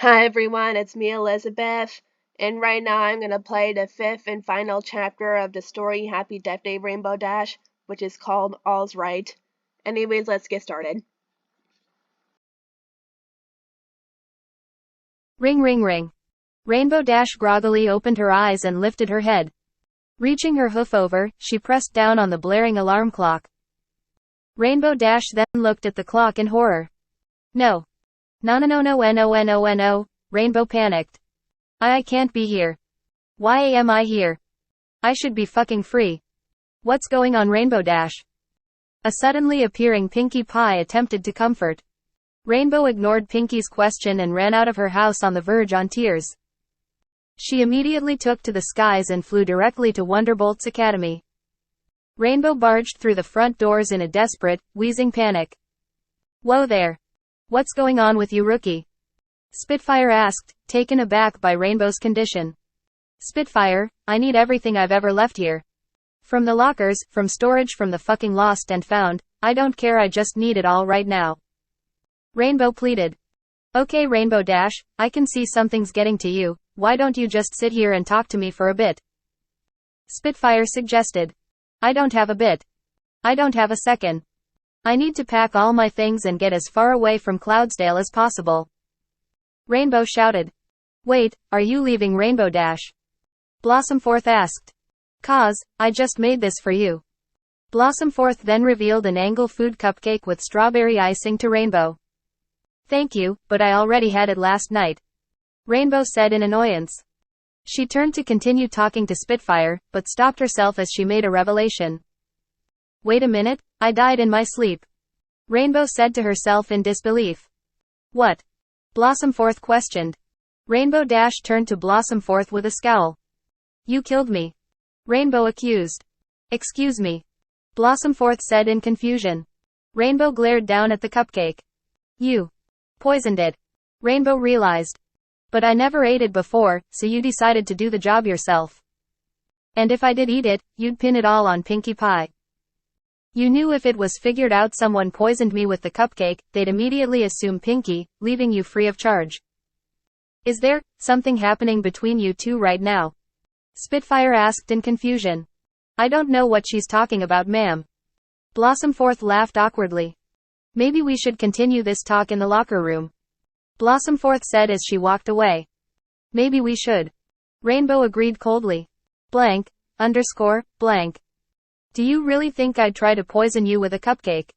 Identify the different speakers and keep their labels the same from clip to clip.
Speaker 1: Hi everyone, it's me Elizabeth, and right now I'm going to play the fifth and final chapter of the story Happy Death Day Rainbow Dash, which is called All's Right. Anyways, let's get started.
Speaker 2: Ring ring ring. Rainbow Dash groggily opened her eyes and lifted her head. Reaching her hoof over, she pressed down on the blaring alarm clock. Rainbow Dash then looked at the clock in horror. No. No, Rainbow panicked. I can't be here. Why am I here? I should be fucking free. What's going on, Rainbow Dash? A suddenly appearing Pinkie Pie attempted to comfort. Rainbow ignored Pinkie's question and ran out of her house on the verge on tears. She immediately took to the skies and flew directly to Wonderbolt's academy. Rainbow barged through the front doors in a desperate, wheezing panic. Whoa there. What's going on with you, rookie? Spitfire asked, taken aback by Rainbow's condition. Spitfire, I need everything I've ever left here. From the lockers, from storage, from the fucking lost and found, I don't care, I just need it all right now. Rainbow pleaded. Okay, Rainbow Dash, I can see something's getting to you, why don't you just sit here and talk to me for a bit? Spitfire suggested. I don't have a bit. I don't have a second. I need to pack all my things and get as far away from Cloudsdale as possible. Rainbow shouted. Wait, are you leaving, Rainbow Dash? Blossomforth asked. Cause, I just made this for you. Blossomforth then revealed an Angle Food cupcake with strawberry icing to Rainbow. Thank you, but I already had it last night. Rainbow said in annoyance. She turned to continue talking to Spitfire, but stopped herself as she made a revelation. Wait a minute, I died in my sleep. Rainbow said to herself in disbelief. What? Blossomforth questioned. Rainbow Dash turned to Blossomforth with a scowl. You killed me. Rainbow accused. Excuse me. Blossomforth said in confusion. Rainbow glared down at the cupcake. You poisoned it. Rainbow realized. But I never ate it before, so you decided to do the job yourself. And if I did eat it, you'd pin it all on Pinkie Pie. You knew if it was figured out someone poisoned me with the cupcake, they'd immediately assume Pinkie, leaving you free of charge. Is there something happening between you two right now? Spitfire asked in confusion. I don't know what she's talking about, ma'am. Blossomforth laughed awkwardly. Maybe we should continue this talk in the locker room. Blossomforth said as she walked away. Maybe we should. Rainbow agreed coldly. Blank. Do you really think I'd try to poison you with a cupcake?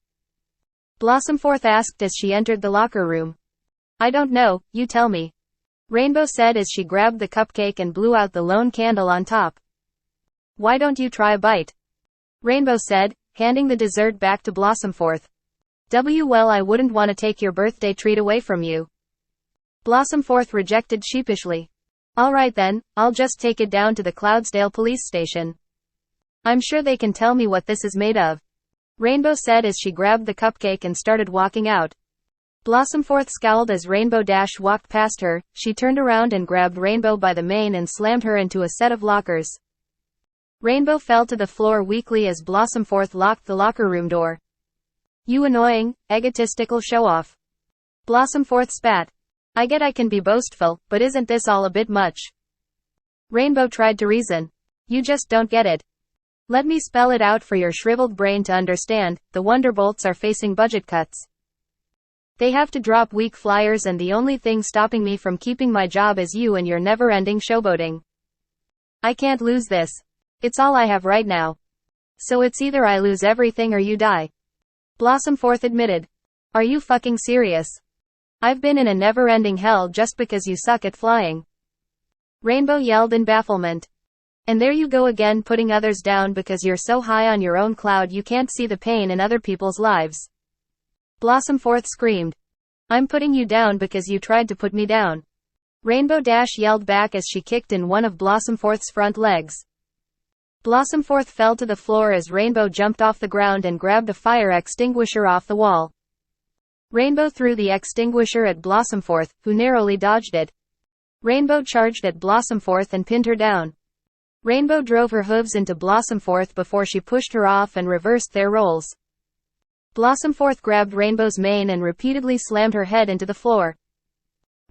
Speaker 2: Blossomforth asked as she entered the locker room. I don't know, you tell me. Rainbow said as she grabbed the cupcake and blew out the lone candle on top. Why don't you try a bite? Rainbow said, handing the dessert back to Blossomforth. Well, I wouldn't want to take your birthday treat away from you. Blossomforth rejected sheepishly. Alright then, I'll just take it down to the Cloudsdale police station. I'm sure they can tell me what this is made of. Rainbow said as she grabbed the cupcake and started walking out. Blossomforth scowled as Rainbow Dash walked past her. She turned around and grabbed Rainbow by the mane and slammed her into a set of lockers. Rainbow fell to the floor weakly as Blossomforth locked the locker room door. You annoying, egotistical show-off. Blossomforth spat. I get I can be boastful, but isn't this all a bit much? Rainbow tried to reason. You just don't get it. Let me spell it out for your shriveled brain to understand. The Wonderbolts are facing budget cuts. They have to drop weak flyers, and the only thing stopping me from keeping my job is you and your never-ending showboating. I can't lose this. It's all I have right now. So it's either I lose everything or you die. Blossomforth admitted. Are you fucking serious? I've been in a never-ending hell just because you suck at flying. Rainbow yelled in bafflement. And there you go again, putting others down because you're so high on your own cloud you can't see the pain in other people's lives. Blossomforth screamed. I'm putting you down because you tried to put me down. Rainbow Dash yelled back as she kicked in one of Blossomforth's front legs. Blossomforth fell to the floor as Rainbow jumped off the ground and grabbed a fire extinguisher off the wall. Rainbow threw the extinguisher at Blossomforth, who narrowly dodged it. Rainbow charged at Blossomforth and pinned her down. Rainbow drove her hooves into Blossomforth before she pushed her off and reversed their roles. Blossomforth grabbed Rainbow's mane and repeatedly slammed her head into the floor.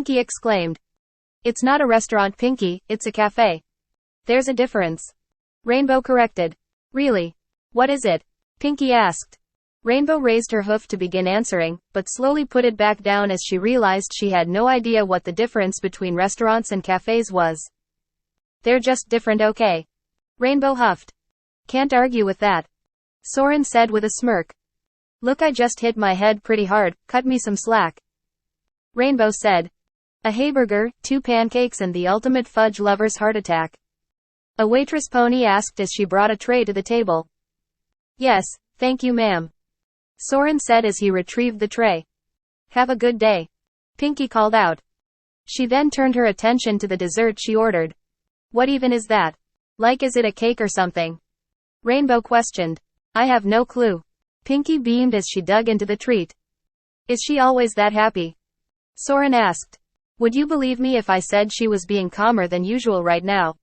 Speaker 2: Pinky exclaimed. It's not a restaurant, Pinky, it's a cafe. There's a difference. Rainbow corrected. Really? What is it? Pinky asked. Rainbow raised her hoof to begin answering, but slowly put it back down as she realized she had no idea what the difference between restaurants and cafes was. They're just different, okay? Rainbow huffed. Can't argue with that. Soren said with a smirk. Look, I just hit my head pretty hard, cut me some slack. Rainbow said. A hamburger, 2 pancakes and the ultimate fudge lover's heart attack. A waitress pony asked as she brought a tray to the table. Yes, thank you ma'am. Soren said as he retrieved the tray. Have a good day. Pinky called out. She then turned her attention to the dessert she ordered. What even is that? Like, is it a cake or something? Rainbow questioned. I have no clue. Pinky beamed as she dug into the treat. Is she always that happy? Soren asked. Would you believe me if I said she was being calmer than usual right now?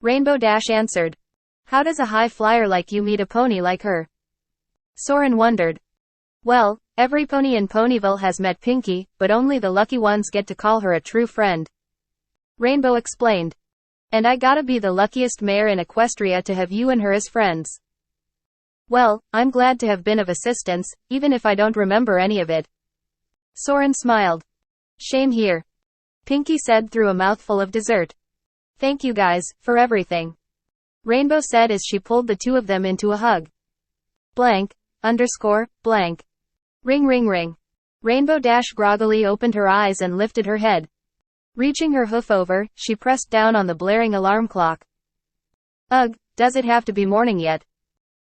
Speaker 2: Rainbow Dash answered. How does a high flyer like you meet a pony like her? Soren wondered. Well, every pony in Ponyville has met Pinky, but only the lucky ones get to call her a true friend. Rainbow explained. And I gotta be the luckiest mare in Equestria to have you and her as friends. Well, I'm glad to have been of assistance, even if I don't remember any of it. Soren smiled. Shame here. Pinky said through a mouthful of dessert. Thank you guys, for everything. Rainbow said as she pulled the two of them into a hug. Blank, _ blank. Ring ring ring. Rainbow Dash groggily opened her eyes and lifted her head. Reaching her hoof over, she pressed down on the blaring alarm clock. Ugh, does it have to be morning yet?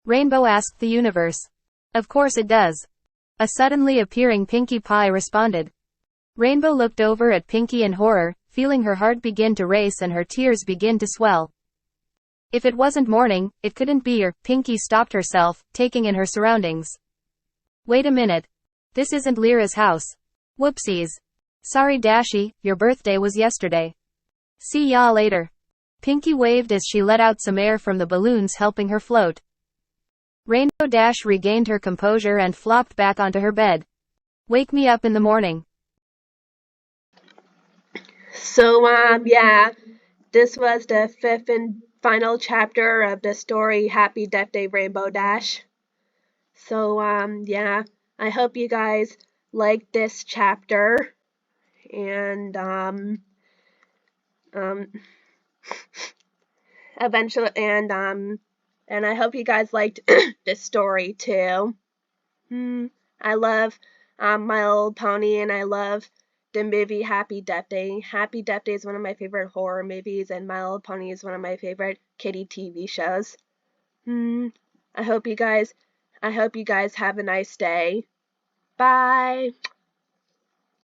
Speaker 2: Rainbow asked the universe. Of course it does. A suddenly appearing Pinkie Pie responded. Rainbow looked over at Pinkie in horror, feeling her heart begin to race and her tears begin to swell. If it wasn't morning, it couldn't be, or Pinkie stopped herself, taking in her surroundings. Wait a minute. This isn't Lyra's house. Whoopsies. Sorry Dashie, your birthday was yesterday. See ya later. Pinkie waved as she let out some air from the balloons helping her float. Rainbow Dash regained her composure and flopped back onto her bed. Wake me up in the morning.
Speaker 1: So, yeah, this was the 5th and final chapter of the story Happy Death Day Rainbow Dash. So, yeah, I hope you guys liked this chapter, and, eventually, and I hope you guys liked this story too. I love My Little Pony, and I love the movie Happy Death Day. Happy Death Day is one of my favorite horror movies, and My Little Pony is one of my favorite kiddie TV shows. I hope you guys have a nice day. Bye!